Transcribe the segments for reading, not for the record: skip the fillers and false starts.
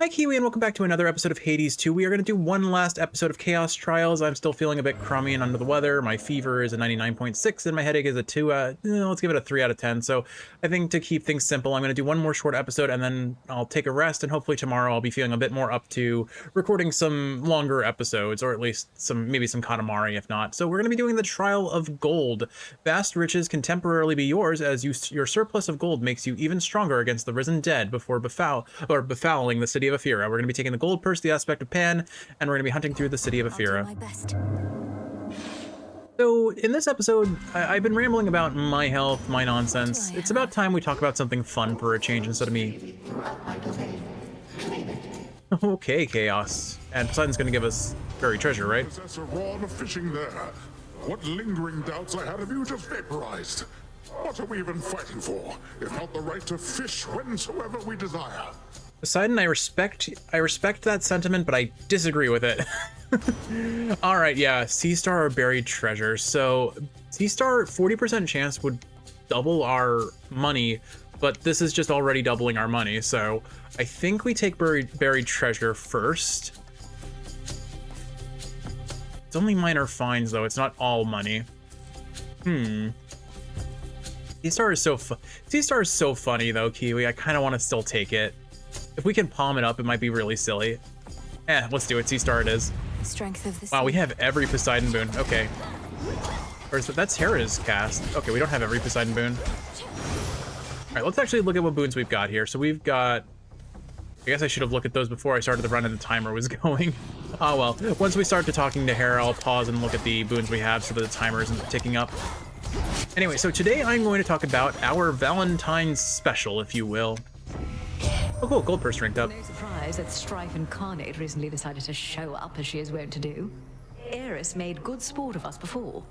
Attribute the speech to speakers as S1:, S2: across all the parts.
S1: Hi Kiwi, and welcome back to another episode of Hades 2. We are going to do one last episode of Chaos Trials. I'm still feeling a bit crummy and under the weather. My fever is a 99.6 and my headache is a 2. Let's give it a 3 out of 10. So I think to keep things simple, I'm going to do one more short episode and then I'll take a rest, and hopefully tomorrow I'll be feeling a bit more up to recording some longer episodes, or at least maybe some Katamari if not. So we're going to be doing the Trial of Gold. Vast riches can temporarily be yours as your surplus of gold makes you even stronger against the risen dead before befouling the city of Ephyra. We're going to be taking the gold purse, the aspect of Pan, and we're going to be hunting through the city of Ephyra.
S2: I'll do my best.
S1: So in this episode, I've been rambling about my health, my nonsense. It's about time we talk about something fun for a change instead of me. Okay, Chaos. And Poseidon's going to give us buried treasure, right?
S3: Possessor Ron fishing there. What lingering doubts I had of you just vaporized. What are we even fighting for, if not the right to fish whensoever we desire?
S1: Poseidon, I respect that sentiment, but I disagree with it. All right, yeah, Sea Star or buried treasure. So Sea Star, 40% chance would double our money, but this is just already doubling our money. So I think we take buried treasure first. It's only minor fines though. It's not all money. Sea Star is so funny though, Kiwi. I kind of want to still take it. If we can palm it up, it might be really silly. Let's do it. Sea Star it is.
S2: Strength of the
S1: Wow,
S2: sea.
S1: we have every Poseidon boon. Okay. Or is that's Hera's cast. Okay, we don't have every Poseidon boon. All right, let's actually look at what boons we've got here. So we've got... I guess I should have looked at those before I started the run and the timer was going. Oh well. Once we start to talking to Hera, I'll pause and look at the boons we have so that the timer isn't ticking up. Anyway, so today I'm going to talk about our Valentine's special, if you will. Oh cool, gold purse ranked up.
S4: No surprise that Strife Incarnate recently decided to show up as she is wont to do. Eris made good sport of us before.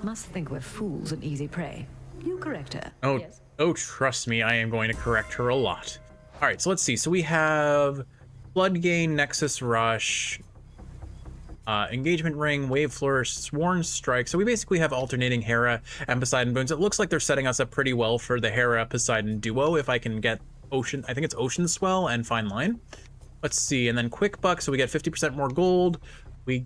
S4: Must think we're fools and easy prey. You correct her.
S1: Oh,
S4: Yes.
S1: oh, trust me, I am going to correct her a lot. All right, so let's see. So we have Floodgate, Nexus Rush, Engagement Ring, Wave Flourish, Sworn Strike. So we basically have alternating Hera and Poseidon boons. It looks like they're setting us up pretty well for the Hera-Poseidon duo if I can get Ocean, I think it's Ocean Swell and Fine Line. Let's see, and then Quick Buck, so we get 50% more gold. We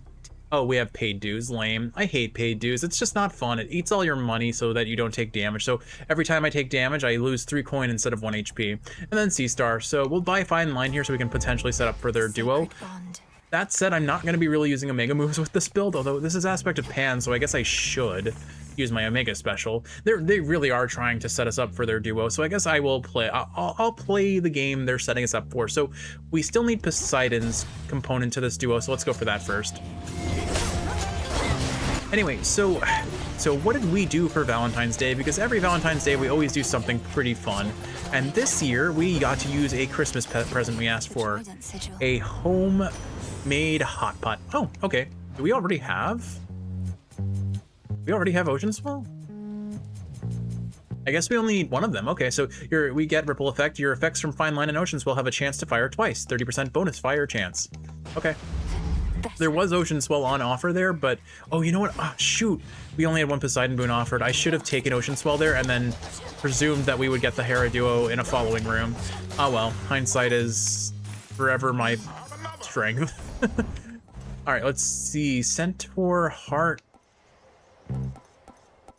S1: have paid dues, lame. I hate paid dues, it's just not fun. It eats all your money so that you don't take damage. So every time I take damage, I lose 3 coin instead of 1 HP. And then Sea Star, so we'll buy Fine Line here so we can potentially set up for their duo.
S2: Sacred bond.
S1: That said, I'm not going to be really using Omega moves with this build, although this is aspect of Pan, so I guess I should use my Omega special. They really are trying to set us up for their duo, so I guess I will play. I'll play the game they're setting us up for. So we still need Poseidon's component to this duo, so let's go for that first. Anyway, so what did we do for Valentine's Day? Because every Valentine's Day we always do something pretty fun, and this year we got to use a Christmas present we asked for,
S2: Trident sigil.
S1: a homemade hot pot. Oh, okay. Do we already have? We already have Ocean Swell? I guess we only need one of them. Okay, so we get Ripple Effect. Your effects from Fine Line and Ocean Swell have a chance to fire twice. 30% bonus fire chance. Okay. There was Ocean Swell on offer there, but... Oh, you know what? Oh, shoot. We only had one Poseidon boon offered. I should have taken Ocean Swell there and then presumed that we would get the Hera duo in a following room. Oh well. Hindsight is forever my strength. Alright, let's see. Centaur Heart...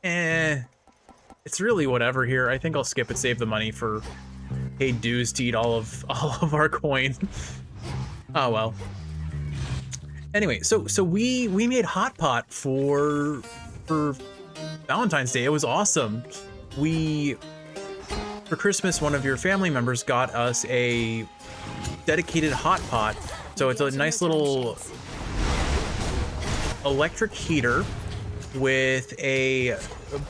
S1: It's really whatever here. I think I'll skip it, save the money for paid dues to eat all of our coin. Oh well. Anyway, so we made hot pot for Valentine's Day. It was awesome. For Christmas, one of your family members got us a dedicated hot pot. So it's a nice little electric heater with a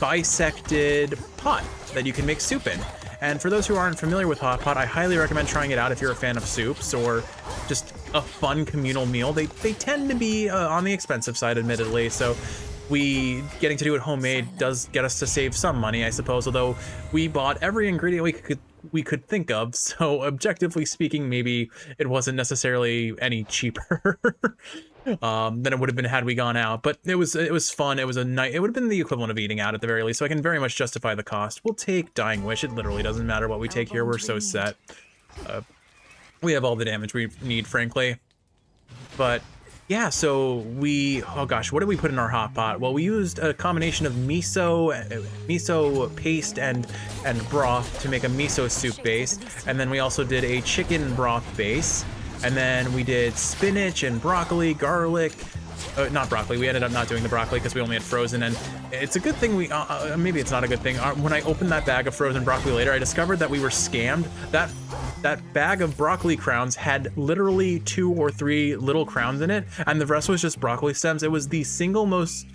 S1: bisected pot that you can make soup in. And for those who aren't familiar with hot pot, I highly recommend trying it out if you're a fan of soups or just a fun communal meal. They tend to be on the expensive side, admittedly, so getting to do it homemade does get us to save some money, I suppose, although we bought every ingredient we could think of, so objectively speaking, maybe it wasn't necessarily any cheaper than it would have been had we gone out. But it was fun. It was it would have been the equivalent of eating out at the very least, so I can very much justify the cost. We'll take Dying Wish. It literally doesn't matter what we take here. We're so set. We have all the damage we need, frankly. But yeah, so we, oh gosh, what did we put in our hot pot? Well, we used a combination of miso paste and broth to make a miso soup base. And then we also did a chicken broth base. And then we did spinach and broccoli, garlic. Not broccoli. We ended up not doing the broccoli because we only had frozen, and it's a good thing we maybe it's not a good thing. When I opened that bag of frozen broccoli later, I discovered that we were scammed. That bag of broccoli crowns had literally 2 or 3 little crowns in it, and the rest was just broccoli stems. It was the single most,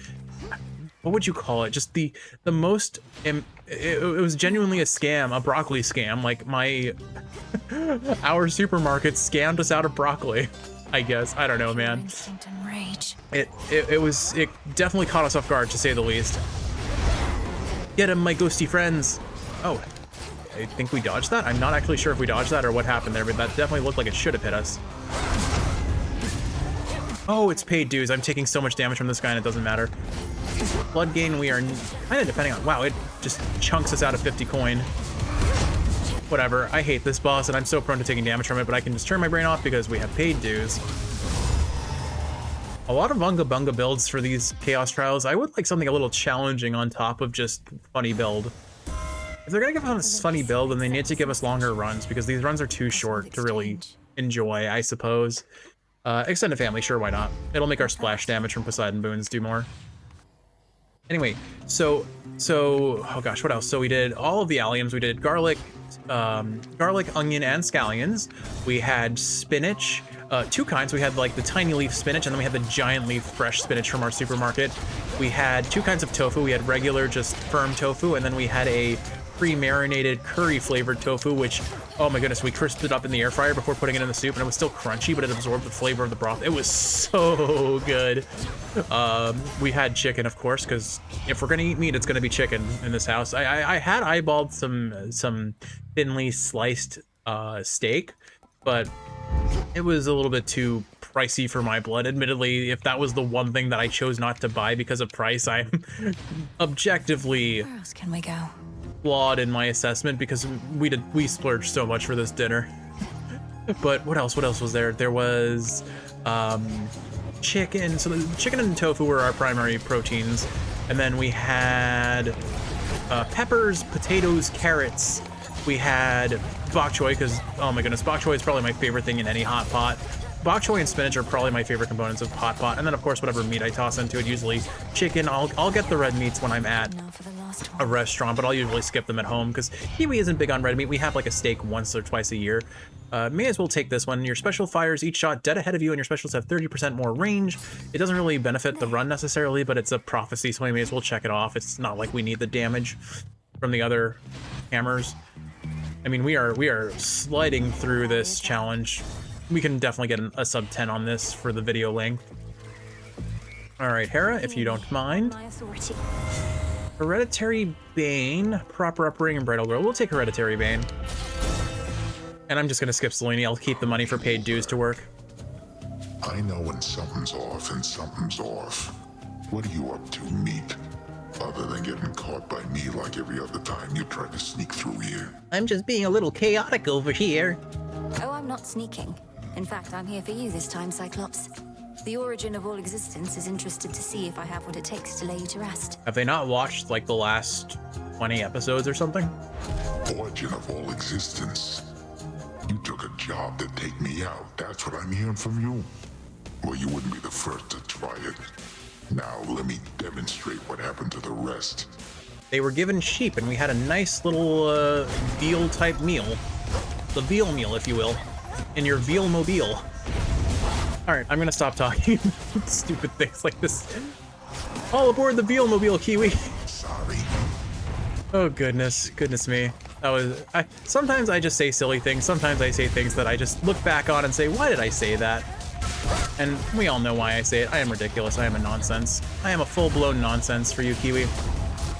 S1: what would you call it? Just the most, it was genuinely a scam, a broccoli scam. Like our supermarket scammed us out of broccoli, I guess. I don't know, man. It definitely caught us off guard, to say the least. Get him, my ghosty friends. Oh, I think we dodged that. I'm not actually sure if we dodged that or what happened there, but that definitely looked like it should have hit us. Oh, it's paid dues. I'm taking so much damage from this guy and it doesn't matter. Blood gain, we are kind of depending on, wow, it just chunks us out of 50 coin. Whatever, I hate this boss and I'm so prone to taking damage from it, but I can just turn my brain off because we have paid dues. A lot of Unga Bunga builds for these Chaos Trials. I would like something a little challenging on top of just funny build. If they're gonna give us funny build, then they need to give us longer runs because these runs are too short to really enjoy, I suppose. Extended family, sure, why not? It'll make our splash damage from Poseidon Boons do more. Anyway, so oh gosh, what else? So we did all of the alliums. We did garlic, onion, and scallions. We had spinach, 2 kinds. We had like the tiny leaf spinach, and then we had the giant leaf fresh spinach from our supermarket. We had 2 kinds of tofu. We had regular, just firm tofu, and then we had a pre-marinated curry flavored tofu, which, oh my goodness, we crisped it up in the air fryer before putting it in the soup, and it was still crunchy, but it absorbed the flavor of the broth. It was so good. We had chicken, of course, because if we're gonna eat meat, it's gonna be chicken in this house. I had eyeballed some thinly sliced steak, but it was a little bit too pricey for my blood. Admittedly, if that was the one thing that I chose not to buy because of price, I'm objectively
S2: Where else can we go?
S1: flawed in my assessment because we splurged so much for this dinner. But what else was there? There was chicken. So the chicken and tofu were our primary proteins, and then we had peppers, potatoes, carrots. We had bok choy because, oh my goodness, bok choy is probably my favorite thing in any hot pot. Bok choy and spinach are probably my favorite components of hot pot, and then of course whatever meat I toss into it. Usually chicken. I'll get the red meats when I'm at a restaurant, but I'll usually skip them at home because Kiwi isn't big on red meat. We have like a steak once or twice a year. May as well take this one. Your special fires each shot dead ahead of you, and your specials have 30% more range. It doesn't really benefit the run necessarily, but it's a prophecy, so we may as well check it off. It's not like we need the damage from the other hammers. I mean, we are sliding through this challenge. We can definitely get a sub 10 on this for the video length. All right, Hera, if you don't mind. Hereditary Bane, proper upbringing, and bridal girl. We'll take Hereditary Bane. And I'm just gonna skip Selene. I'll keep the money for paid dues to work.
S3: I know when something's off and something's off. What are you up to, meat? Other than getting caught by me like every other time you try to sneak through here.
S5: I'm just being a little chaotic over here.
S2: Oh, I'm not sneaking. In fact, I'm here for you this time, Cyclops. The origin of all existence is interested to see if I have what it takes to lay you to rest.
S1: Have they not watched like the last 20 episodes or something?
S3: Origin of all existence. You took a job to take me out. That's what I'm hearing from you. Well, you wouldn't be the first to try it. Now let me demonstrate what happened to the rest.
S1: They were given sheep, and we had a nice little veal type meal. The veal meal, if you will. In your veal mobile. Alright, I'm gonna stop talking stupid things like this. All aboard the veal mobile, Kiwi.
S3: Sorry.
S1: Oh goodness me. That was sometimes I just say silly things, sometimes I say things that I just look back on and say, why did I say that? And we all know why I say it. I am ridiculous. I am a nonsense. I am a full-blown nonsense for you, Kiwi.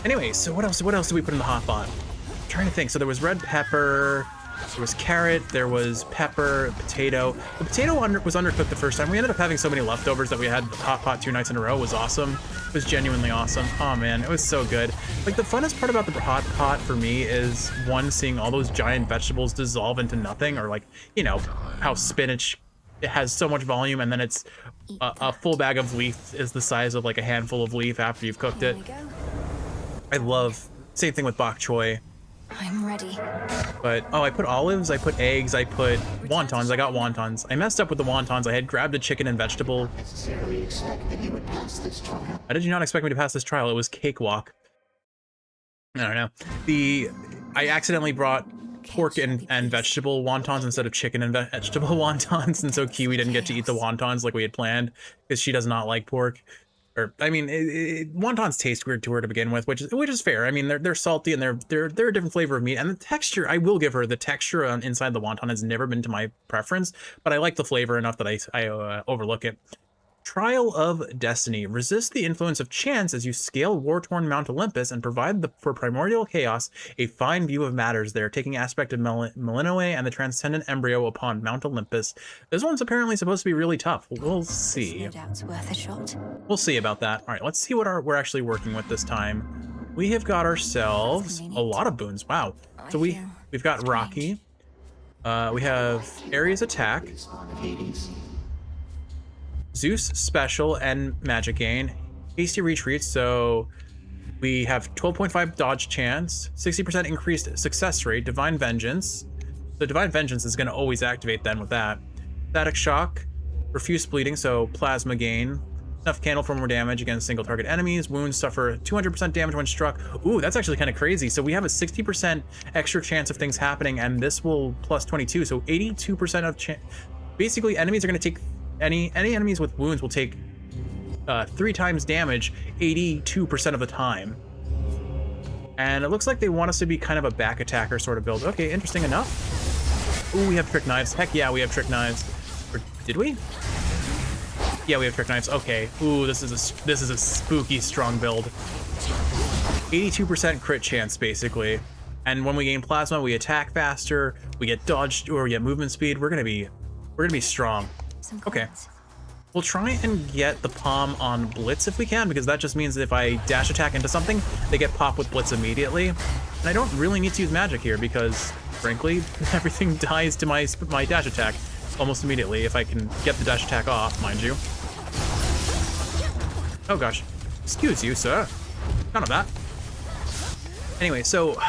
S1: Anyway, so what else did we put in the hot pot? I'm trying to think. So there was red pepper, There was carrot, there was pepper, potato. The potato was undercooked the first time. We ended up having so many leftovers that we had the hot pot 2 nights in a row. It was awesome. It was genuinely awesome. Oh man, it was so good. Like the funnest part about the hot pot for me is one, seeing all those giant vegetables dissolve into nothing, or like, you know, how spinach, it has so much volume and then it's a full bag of leaf is the size of like a handful of leaf after you've cooked it.
S2: Here we go.
S1: I love, same thing with bok choy.
S2: I'm ready.
S1: But, oh, I put olives, I put eggs, I put wontons. I got wontons. I messed up with the wontons. I had grabbed a chicken and vegetable. How did you not expect me to pass this trial? It was cakewalk. I don't know. I accidentally brought pork and vegetable wontons instead of chicken and vegetable wontons, and so Kiwi didn't get to eat the wontons like we had planned because she does not like pork. Or I mean, wontons taste weird to her to begin with, which is fair. I mean, they're salty and they're a different flavor of meat, and the texture, I will give her, the texture on inside the wonton has never been to my preference, but I like the flavor enough that I overlook it. Trial of Destiny. Resist the influence of chance as you scale war-torn Mount Olympus and provide for primordial chaos a fine view of matters there, taking aspect of Melinoe and the transcendent embryo upon Mount Olympus. This one's apparently supposed to be really tough. We'll see.
S2: No doubt it's worth a shot.
S1: We'll see about that. All right, let's see what we're actually working with this time. We have got ourselves a lot of boons. Wow. So we've got Rocky. We have Ares attack. Zeus special and magic gain, hasty retreat, so we have 12.5 dodge chance, 60% increased success rate, divine vengeance. The divine vengeance is going to always activate then with that. Static shock, refuse bleeding, so plasma gain, enough candle for more damage against single target enemies, wounds suffer 200% damage when struck. Ooh, that's actually kind of crazy. So we have a 60% extra chance of things happening, and this will plus 22, so 82% of chance. Basically, enemies are going to take any enemies with wounds will take 3 times damage 82% of the time. And it looks like they want us to be kind of a back attacker sort of build. Okay, interesting enough. Ooh, we have trick knives. Heck yeah, we have trick knives. Or did we? Yeah, we have trick knives. Okay. Ooh, this is a spooky strong build. 82% crit chance basically. And when we gain plasma, we attack faster, we get dodge or we get movement speed. We're gonna be strong. Okay, we'll try and get the palm on Blitz if we can, because that just means that if I dash attack into something, they get popped with Blitz immediately. And I don't really need to use magic here because, frankly, everything dies to my dash attack almost immediately if I can get the dash attack off, mind you. Oh gosh, excuse you, sir. None of that. Anyway, so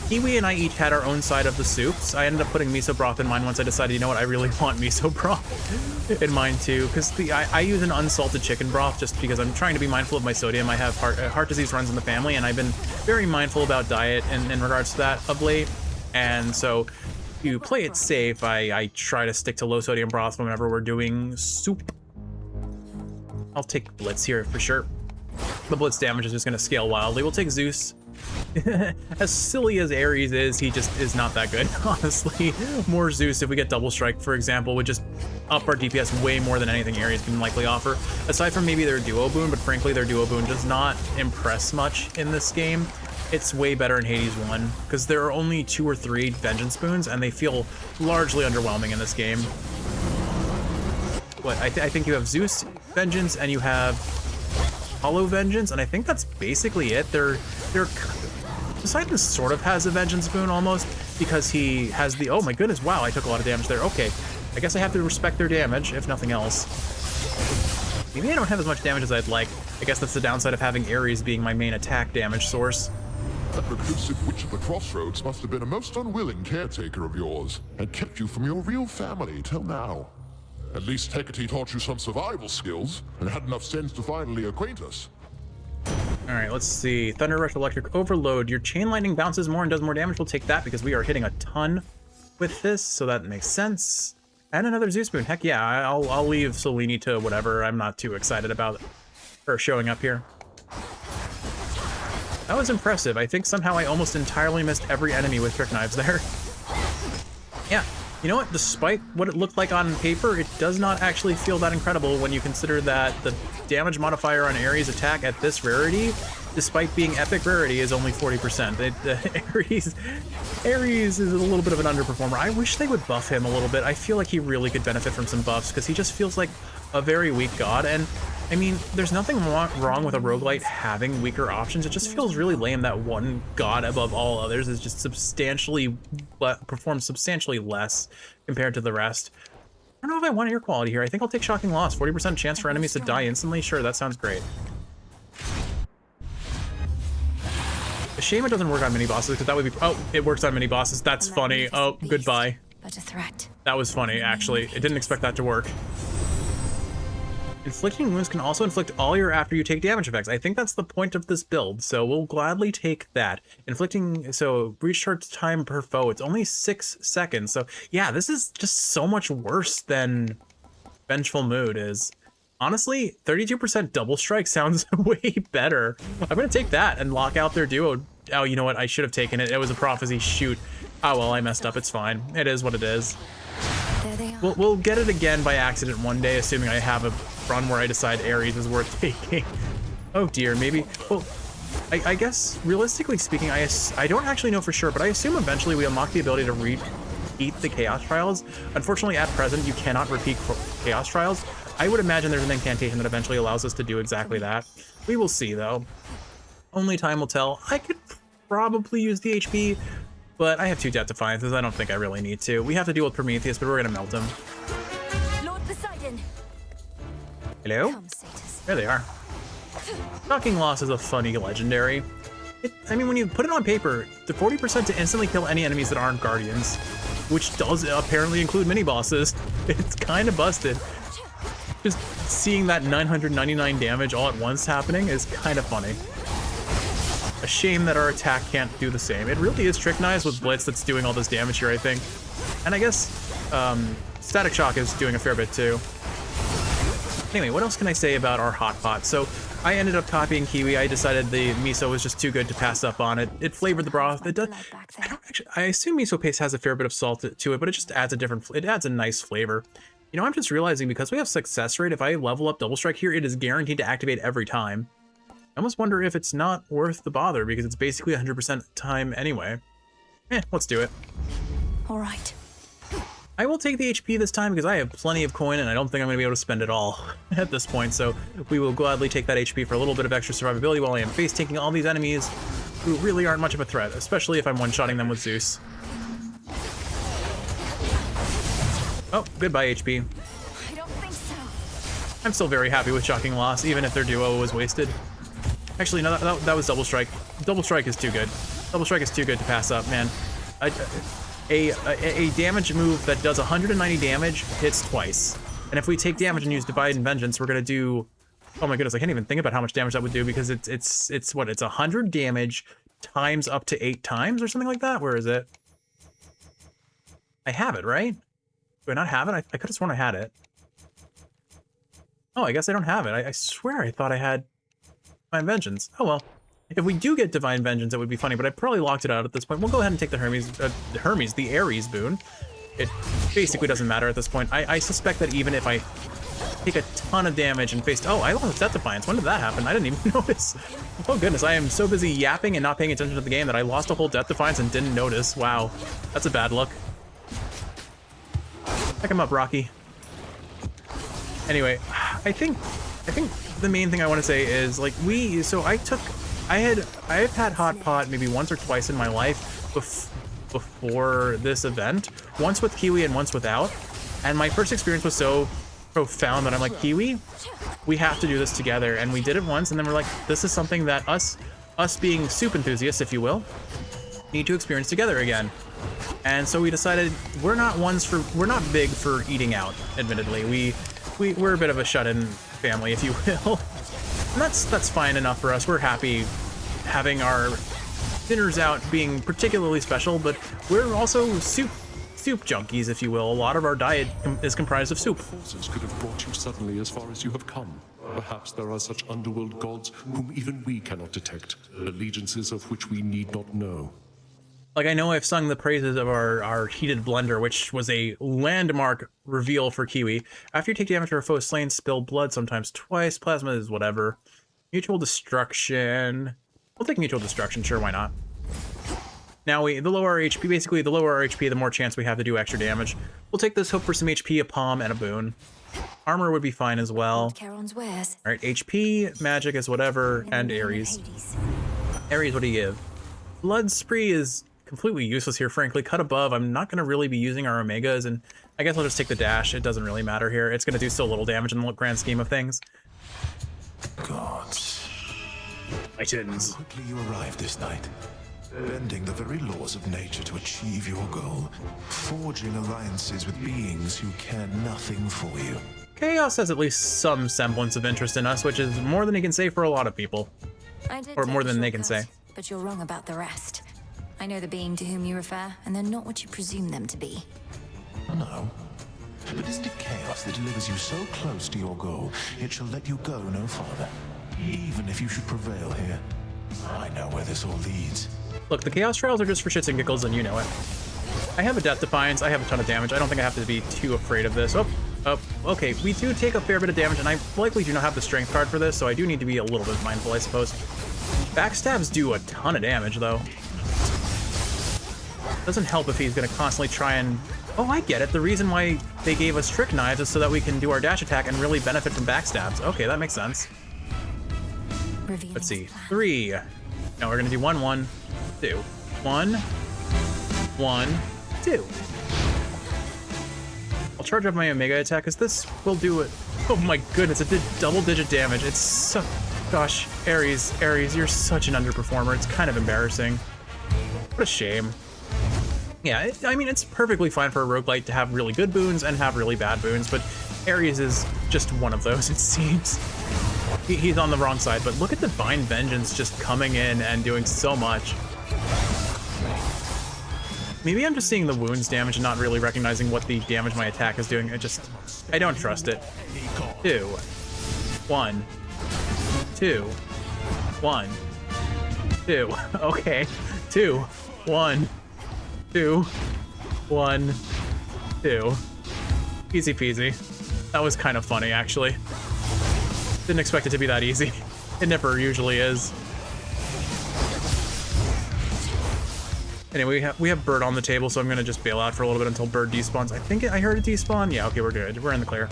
S1: Kiwi and I each had our own side of the soups. I ended up putting miso broth in mine once I decided, you know what, I really want miso broth in mine too, because I use an unsalted chicken broth just because I'm trying to be mindful of my sodium. I have heart disease runs in the family, and I've been very mindful about diet in regards to that of late. And so to play it safe, I try to stick to low sodium broth whenever we're doing soup. I'll take Blitz here for sure. The Blitz damage is just going to scale wildly. We'll take Zeus. As silly as Ares is, he just is not that good, honestly. More Zeus, if we get double strike, for example, would just up our DPS way more than anything Ares can likely offer. Aside from maybe their duo boon, but frankly, their duo boon does not impress much in this game. It's way better in Hades 1, because there are only 2 or 3 vengeance boons, and they feel largely underwhelming in this game. What, I think you have Zeus Vengeance, and you have Hollow Vengeance, and I think that's basically it. Poseidon sort of has a Vengeance boon almost, because he has the, oh my goodness, wow, I took a lot of damage there. Okay, I guess I have to respect their damage, if nothing else. Maybe I don't have as much damage as I'd like. I guess that's the downside of having Ares being my main attack damage source.
S3: That reclusive witch of the crossroads must have been a most unwilling caretaker of yours, and kept you from your real family till now. At least Hecate taught you some survival skills, and had enough sense to finally acquaint us.
S1: Alright, let's see. Thunder Rush, Electric Overload. Your Chain Lightning bounces more and does more damage. We'll take that because we are hitting a ton with this, so that makes sense. And another Zeus boon. Heck yeah, I'll leave Selene to whatever. I'm not too excited about her showing up here. That was impressive. I think somehow I almost entirely missed every enemy with Trick Knives there. Yeah, you know what? Despite what it looked like on paper, it does not actually feel that incredible when you consider that the damage modifier on Ares' attack at this rarity despite being epic rarity, is only 40%. Ares is a little bit of an underperformer. I wish they would buff him a little bit. I feel like he really could benefit from some buffs because he just feels like a very weak god. And I mean, there's nothing wrong with a roguelite having weaker options. It just feels really lame that one god above all others is just performs substantially less compared to the rest. I don't know if I want air quality here. I think I'll take Shocking Loss. 40% chance for enemies to die instantly. Sure, that sounds great. A shame it doesn't work on mini bosses because that would be. Oh, it works on mini bosses. That's funny. Oh, goodbye.
S2: But a threat.
S1: That was funny, actually. I didn't expect that to work. Inflicting wounds can also inflict all your after you take damage effects. I think that's the point of this build, so we'll gladly take that. Inflicting, so recharge time per foe, it's only 6 seconds. So yeah, this is just so much worse than Vengeful Mood is. Honestly, 32% double strike sounds way better. I'm gonna take that and lock out their duo. Oh, you know what? I should have taken it. It was a prophecy. Shoot. Oh well, I messed up. It's fine. It is what it is.
S2: There they are.
S1: We'll get it again by accident one day, assuming I have a run where I decide Ares is worth taking. Oh dear, maybe. Well, I guess realistically speaking, I don't actually know for sure, but I assume eventually we unlock the ability to repeat the Chaos Trials. Unfortunately, at present, you cannot repeat Chaos Trials. I would imagine there's an incantation that eventually allows us to do exactly that. We will see, though. Only time will tell. I could probably use the HP, but I have 2 Death Defiances. I don't think I really need to. We have to deal with Prometheus, but we're gonna melt him.
S2: Lord Poseidon.
S1: Hello?
S2: Come, Satyrs.
S1: There they are. Shocking Loss is a funny legendary. I mean, when you put it on paper, the 40% to instantly kill any enemies that aren't guardians, which does apparently include mini-bosses. It's kind of busted. Just seeing that 999 damage all at once happening is kind of funny. A shame that our attack can't do the same. It really is Trick Knives with Blitz that's doing all this damage here, I think. And I guess Static Shock is doing a fair bit too. Anyway, what else can I say about our hot pot? So I ended up copying Kiwi. I decided the miso was just too good to pass up on it. It flavored the broth. It does. I assume miso paste has a fair bit of salt to it, but it just adds it adds a nice flavor. You know, I'm just realizing because we have success rate, if I level up Double Strike here, it is guaranteed to activate every time. I almost wonder if it's not worth the bother because it's basically 100% time anyway. Let's do it.
S2: All right.
S1: I will take the HP this time because I have plenty of coin and I don't think I'm going to be able to spend it all at this point. So we will gladly take that HP for a little bit of extra survivability while I am face tanking all these enemies who really aren't much of a threat, especially if I'm one-shotting them with Zeus. Oh, goodbye HP.
S2: I don't think so.
S1: I'm still very happy with Shocking Loss, even if their duo was wasted. Actually, no, that was Double Strike. Double Strike is too good. Double Strike is too good to pass up, man. A damage move that does 190 damage hits twice. And if we take damage and use Divine Vengeance, we're gonna do... Oh my goodness, I can't even think about how much damage that would do because it's what? It's 100 damage times up to 8 times or something like that? Where is it? I have it, right? Do I not have it? I could have sworn I had it. Oh, I guess I don't have it. I swear I thought I had Divine Vengeance. Oh well. If we do get Divine Vengeance, it would be funny, but I probably locked it out at this point. We'll go ahead and take the the Ares boon. It basically doesn't matter at this point. I suspect that even if I take a ton of damage and face... Oh, I lost Death Defiance. When did that happen? I didn't even notice. Oh goodness, I am so busy yapping and not paying attention to the game that I lost a whole Death Defiance and didn't notice. Wow, that's a bad look. Pick him up, Rocky. Anyway, I think the main thing I want to say is like I've had Hot Pot maybe once or twice in my life before this event. Once with Kiwi and once without. And my first experience was so profound that I'm like, Kiwi, we have to do this together. And we did it once and then we're like, this is something that us being soup enthusiasts, if you will, need to experience together again. And so we decided we're not big for eating out, admittedly. We're a bit of a shut-in family, if you will. And that's fine enough for us. We're happy having our dinners out being particularly special, but we're also soup junkies, if you will. A lot of our diet is comprised of soup.
S6: Forces could have brought you suddenly as far as you have come. Perhaps there are such underworld gods whom even we cannot detect, allegiances of which we need not know.
S1: Like, I know I've sung the praises of our heated blender, which was a landmark reveal for Kiwi. After you take damage for a foe slain, spill blood, sometimes twice. Plasma is whatever. Mutual destruction. We'll take mutual destruction, sure, why not? Now the lower our HP, basically the lower our HP, the more chance we have to do extra damage. We'll take this, hope for some HP, a palm, and a boon. Armor would be fine as well.
S2: Charon's wares.
S1: All right, HP, magic is whatever, and Ares. Ares, what do you give? Blood Spree is completely useless here, frankly. Cut above, I'm not going to really be using our Omegas, and I guess I'll just take the dash. It doesn't really matter here. It's going to do so little damage in the grand scheme of things.
S7: Gods.
S1: Titans.
S7: Quickly you arrived this night, bending the very laws of nature to achieve your goal, forging alliances with beings who care nothing for you.
S1: Chaos has at least some semblance of interest in us, which is more than he can say for a lot of people. Or more than they can say.
S2: But you're wrong about the rest. I know the being to whom you refer, and they're not what you presume them to be.
S7: No. But isn't it chaos that delivers you so close to your goal, it shall let you go no farther? Even if you should prevail here, I know where this all leads.
S1: Look, the Chaos Trials are just for shits and giggles, and you know it. I have a Death Defiance, I have a ton of damage. I don't think I have to be too afraid of this. Oh, okay, we do take a fair bit of damage, and I likely do not have the Strength card for this, so I do need to be a little bit mindful, I suppose. Backstabs do a ton of damage, though. Doesn't help if he's going to constantly try and... Oh, I get it. The reason why they gave us Trick Knives is so that we can do our dash attack and really benefit from backstabs. Okay, that makes sense. Let's see. 3. No, we're going to do 1, 1, 2. 1, 1, 2. I'll charge up my Omega attack, because this will do it. Oh my goodness, it did double-digit damage. It's so... Gosh, Ares, you're such an underperformer. It's kind of embarrassing. What a shame. Yeah, I mean, it's perfectly fine for a roguelite to have really good boons and have really bad boons, but Ares is just one of those, it seems. He's on the wrong side, but look at Divine Vengeance just coming in and doing so much. Maybe I'm just seeing the wounds damage and not really recognizing what the damage my attack is doing. I don't trust it. 2, 1, 2, 1, 2. Okay. 2, 1, 2, 1, 2. Easy peasy. That was kind of funny, actually. Didn't expect it to be that easy. It never usually is. Anyway, we have Bird on the table, so I'm gonna just bail out for a little bit until Bird despawns. I think I heard it despawn. Yeah, okay, we're good. We're in the clear.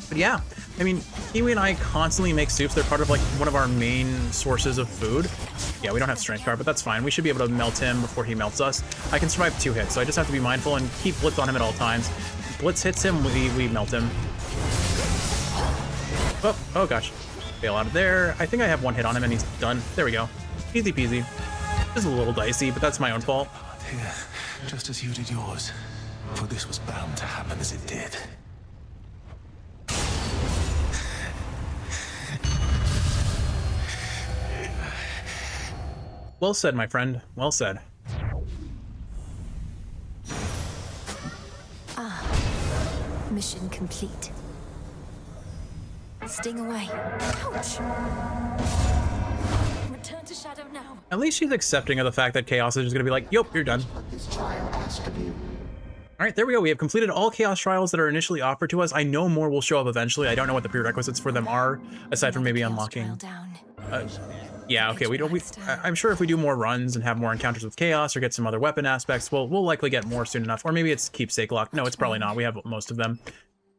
S1: But yeah, I mean, Kiwi and I constantly make soups. They're part of like one of our main sources of food. Yeah, we don't have Strength card, but that's fine. We should be able to melt him before he melts us. I can survive 2 hits, so I just have to be mindful and keep Blitz on him at all times. If Blitz hits him, we melt him. Oh gosh. Bail out of there. I think I have 1 hit on him and he's done. There we go. Easy peasy. This is a little dicey, but that's my own fault.
S7: Here, just as you did yours. For this was bound to happen as it did.
S1: Well said, my friend. Well said.
S2: Mission complete. Sting away. Ouch! Return to Shadow now.
S1: At least she's accepting of the fact that Chaos is just gonna be like, yup, you're done. Alright, there we go. We have completed all Chaos Trials that are initially offered to us. I know more will show up eventually. I don't know what the prerequisites for them are, aside from maybe unlocking... yeah, okay, I'm sure if we do more runs and have more encounters with Chaos or get some other weapon aspects, we'll likely get more soon enough. Or maybe it's Keepsake Lock. No, it's probably not. We have most of them.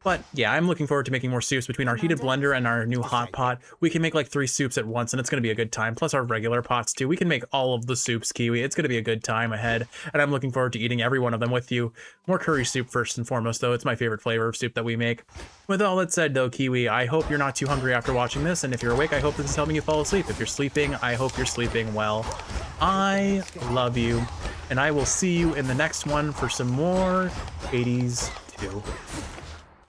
S1: But yeah, I'm looking forward to making more soups. Between our heated blender and our new hot pot, we can make like 3 soups at once, and it's going to be a good time. Plus our regular pots too. We can make all of the soups, Kiwi. It's going to be a good time ahead, and I'm looking forward to eating every one of them with you. More curry soup first and foremost, though. It's my favorite flavor of soup that we make. With all that said, though, Kiwi, I hope you're not too hungry after watching this, and if you're awake, I hope this is helping you fall asleep. If you're sleeping, I hope you're sleeping well. I love you, and I will see you in the next one for some more Hades 2.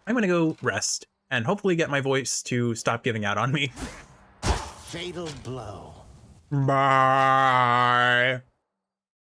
S1: I'm gonna go rest and hopefully get my voice to stop giving out on me.
S5: Fatal blow.
S1: Bye.